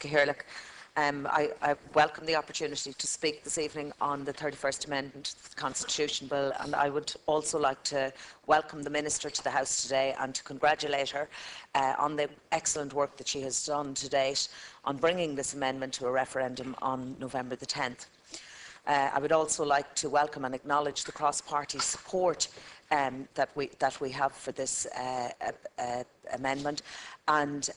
Cahirlock. I welcome the opportunity to speak this evening on the 31st Amendment to the Constitution Bill, and I would also like to welcome the Minister to the House today and to congratulate her on the excellent work that she has done to date on bringing this amendment to a referendum on November the 10th. I would also like to welcome and acknowledge the cross-party support that we have for this amendment, and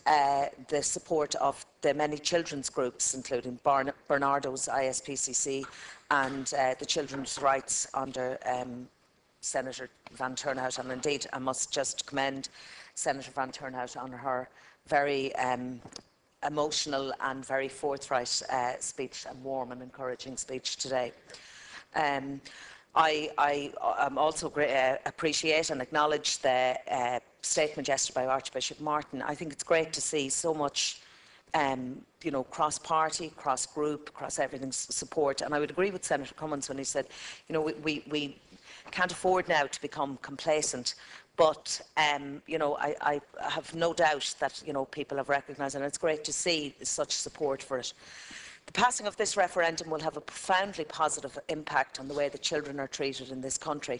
the support of the many children's groups, including Bernardo's ISPCC and the children's rights under Senator Van Turnhout. And indeed, I must just commend Senator Van Turnhout on her very emotional and very forthright speech, and warm and encouraging speech today. I also appreciate and acknowledge the statement yesterday by Archbishop Martin. I think it's great to see so much cross-party, cross-group, cross-everything support. And I would agree with Senator Cummins when he said, we can't afford now to become complacent. But, I have no doubt that, people have recognised, and it's great to see such support for it. The passing of this referendum will have a profoundly positive impact on the way that children are treated in this country.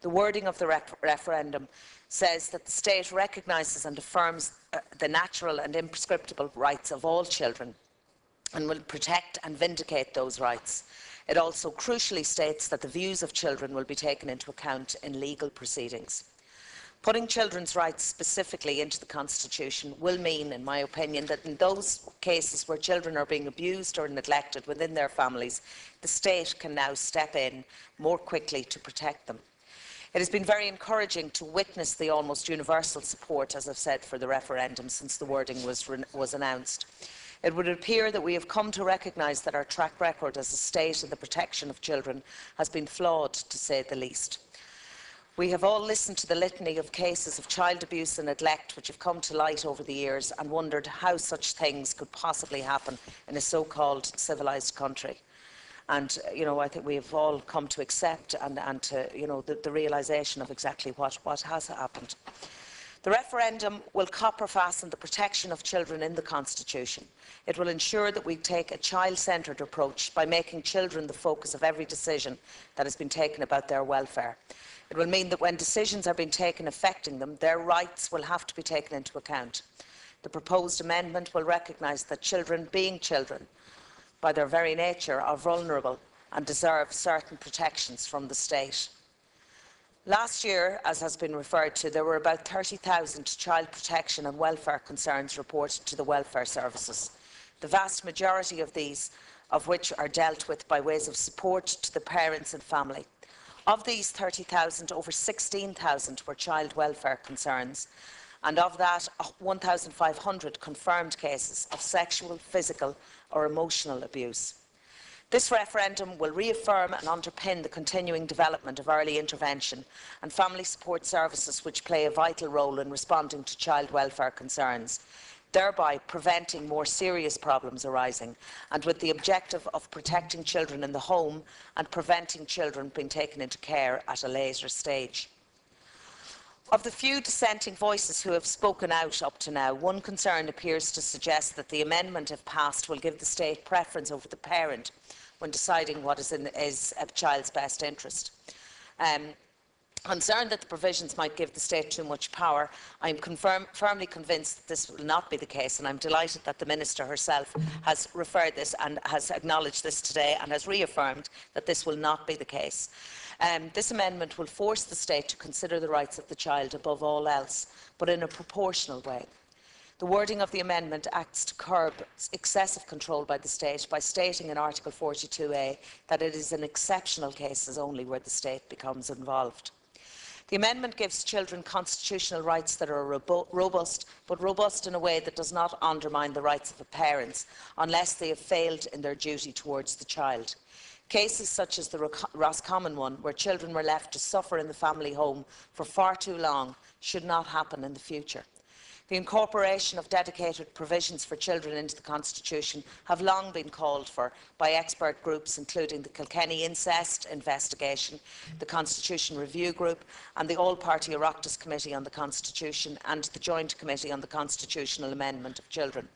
The wording of the referendum says that the state recognises and affirms the natural and imprescriptible rights of all children and will protect and vindicate those rights. It also crucially states that the views of children will be taken into account in legal proceedings. Putting children's rights specifically into the Constitution will mean, in my opinion, that in those cases where children are being abused or neglected within their families, the state can now step in more quickly to protect them. It has been very encouraging to witness the almost universal support, as I've said, for the referendum since the wording was announced. It would appear that we have come to recognise that our track record as a state in the protection of children has been flawed, to say the least. We have all listened to the litany of cases of child abuse and neglect which have come to light over the years and wondered how such things could possibly happen in a so-called civilised country. And, I think we have all come to accept and to, the realisation of exactly what has happened. The referendum will copper fasten the protection of children in the Constitution. It will ensure that we take a child-centred approach by making children the focus of every decision that has been taken about their welfare. It will mean that when decisions are being taken affecting them, their rights will have to be taken into account. The proposed amendment will recognise that children, being children, by their very nature, are vulnerable and deserve certain protections from the state. Last year, as has been referred to, there were about 30,000 child protection and welfare concerns reported to the welfare services. The vast majority of these, of which are dealt with by ways of support to the parents and family. Of these 30,000, over 16,000 were child welfare concerns, and of that, 1,500 confirmed cases of sexual, physical or emotional abuse. This referendum will reaffirm and underpin the continuing development of early intervention and family support services which play a vital role in responding to child welfare concerns, thereby preventing more serious problems arising, and with the objective of protecting children in the home and preventing children being taken into care at a later stage. Of the few dissenting voices who have spoken out up to now, one concern appears to suggest that the amendment, if passed, will give the state preference over the parent when deciding what is in a child's best interest. Concerned that the provisions might give the state too much power, I am firmly convinced that this will not be the case, and I am delighted that the Minister herself has referred this and has acknowledged this today and has reaffirmed that this will not be the case. This amendment will force the state to consider the rights of the child above all else, but in a proportional way. The wording of the amendment acts to curb excessive control by the state by stating in Article 42A that it is in exceptional cases only where the state becomes involved. The amendment gives children constitutional rights that are robust, but robust in a way that does not undermine the rights of the parents unless they have failed in their duty towards the child. Cases such as the Roscommon one, where children were left to suffer in the family home for far too long, should not happen in the future. The incorporation of dedicated provisions for children into the Constitution have long been called for by expert groups including the Kilkenny Incest Investigation, the Constitution Review Group and the All-Party Oireachtas Committee on the Constitution and the Joint Committee on the Constitutional Amendment of Children.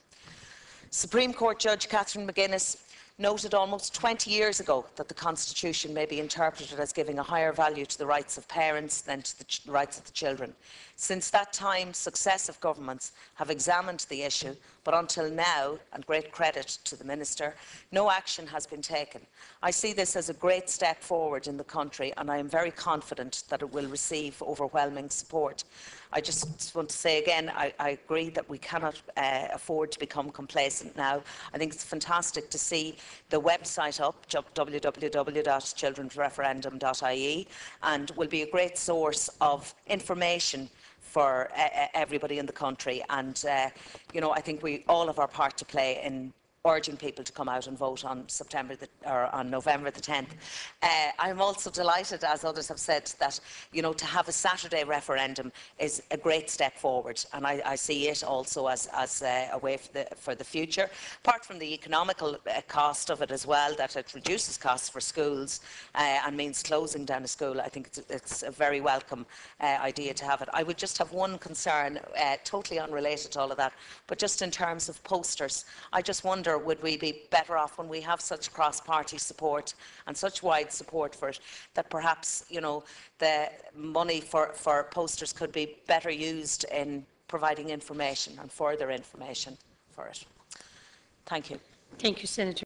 Supreme Court Judge Catherine McGuinness noted almost 20 years ago that the Constitution may be interpreted as giving a higher value to the rights of parents than to the rights of the children. Since that time, successive governments have examined the issue, but until now, and great credit to the Minister, no action has been taken. I see this as a great step forward in the country, and I am very confident that it will receive overwhelming support. I just want to say again, I agree that we cannot afford to become complacent now. I think it's fantastic to see the website up, www.childrensreferendum.ie, and will be a great source of information for everybody in the country. And you know, I think we all have our part to play in urging people to come out and vote on November the 10th. I'm also delighted, as others have said, that, you know, to have a Saturday referendum is a great step forward, and I see it also as a way for the future. Apart from the economical cost of it as well, that it reduces costs for schools and means closing down a school, I think it's a very welcome idea to have it. I would just have one concern, totally unrelated to all of that, but just in terms of posters. I just wonder, would we be better off when we have such cross-party support and such wide support for it, that perhaps, you know, the money for posters could be better used in providing information and further information for it. Thank you. Thank you, Senator.